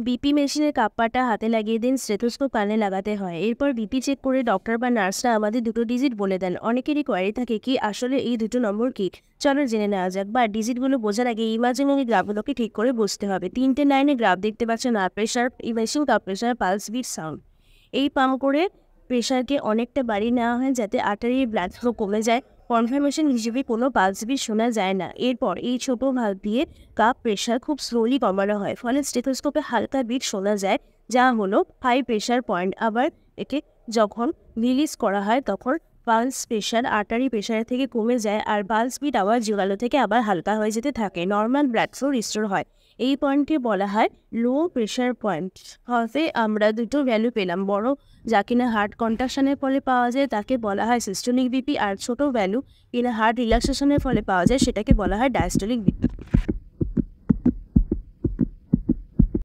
BP মেশিনের কাপ্পাটা হাতে লাগিয়ে দিন, স্টেথোস্কোপ কানে লাগাতে হয়। এরপর বিপি চেক করে ডক্টর বা নার্সরা আমাদের দুটো ডিজিট বলে দেন। অনেকেরই কোয়ারি থাকে কি আসলে এই দুটো নম্বর কি, চলো জেনে নেওয়া যাক। বা ডিজিটগুলো বোঝার আগে ইমাজিনারি গ্রাফগুলোকে ঠিক করে বুঝতে হবে। 3টে লাইনে গ্রাফ দেখতে পাচ্ছেন, আর pressure, machine cup pressure, pulse, beat, sound. এই পাম্প করে প্রেশারকে অনেকটা বাড়িয়ে নেওয়া হয় যাতে আর্টারির ব্লাড ফ্লো কমে যায়। কনফার্মেশন হিসেবে কোনো পালস বিট শোনা যায় না। এরপর এই ছোট ভাল্ব দিয়ে কাপ প্রেশার খুব স্লোলি কমানো হয়, ফলে স্টেথোস্কোপে হালকা বিট শোনা যায়, যা হলো হাই প্রেশার পয়েন্ট। আবার একে যখন রিলিজ করা হয় তখন পালস প্রেশার আর্টারি প্রেশারের থেকে কমে যায়, আর পালস বিট আবার জোগালো থেকে আবার হালকা হয়ে যেতে থাকে। নর্মাল ব্লাড ফ্লো রিস্টোর হয়। এই পয়েন্টকে বলা হয় লো প্রেশার পয়েন্ট। হতে আমরা দুটো ভ্যালু পেলাম। বড়, যা কিনা হার্ট কন্ট্রাকশনের ফলে পাওয়া যায়, তাকে বলা হয় সিস্টোলিক বিপি, আর ছোট ভ্যালু কিনা হার্ট রিল্যাক্সেশনের ফলে পাওয়া যায়, সেটাকে বলা হয় ডায়াস্টোলিক বিপি।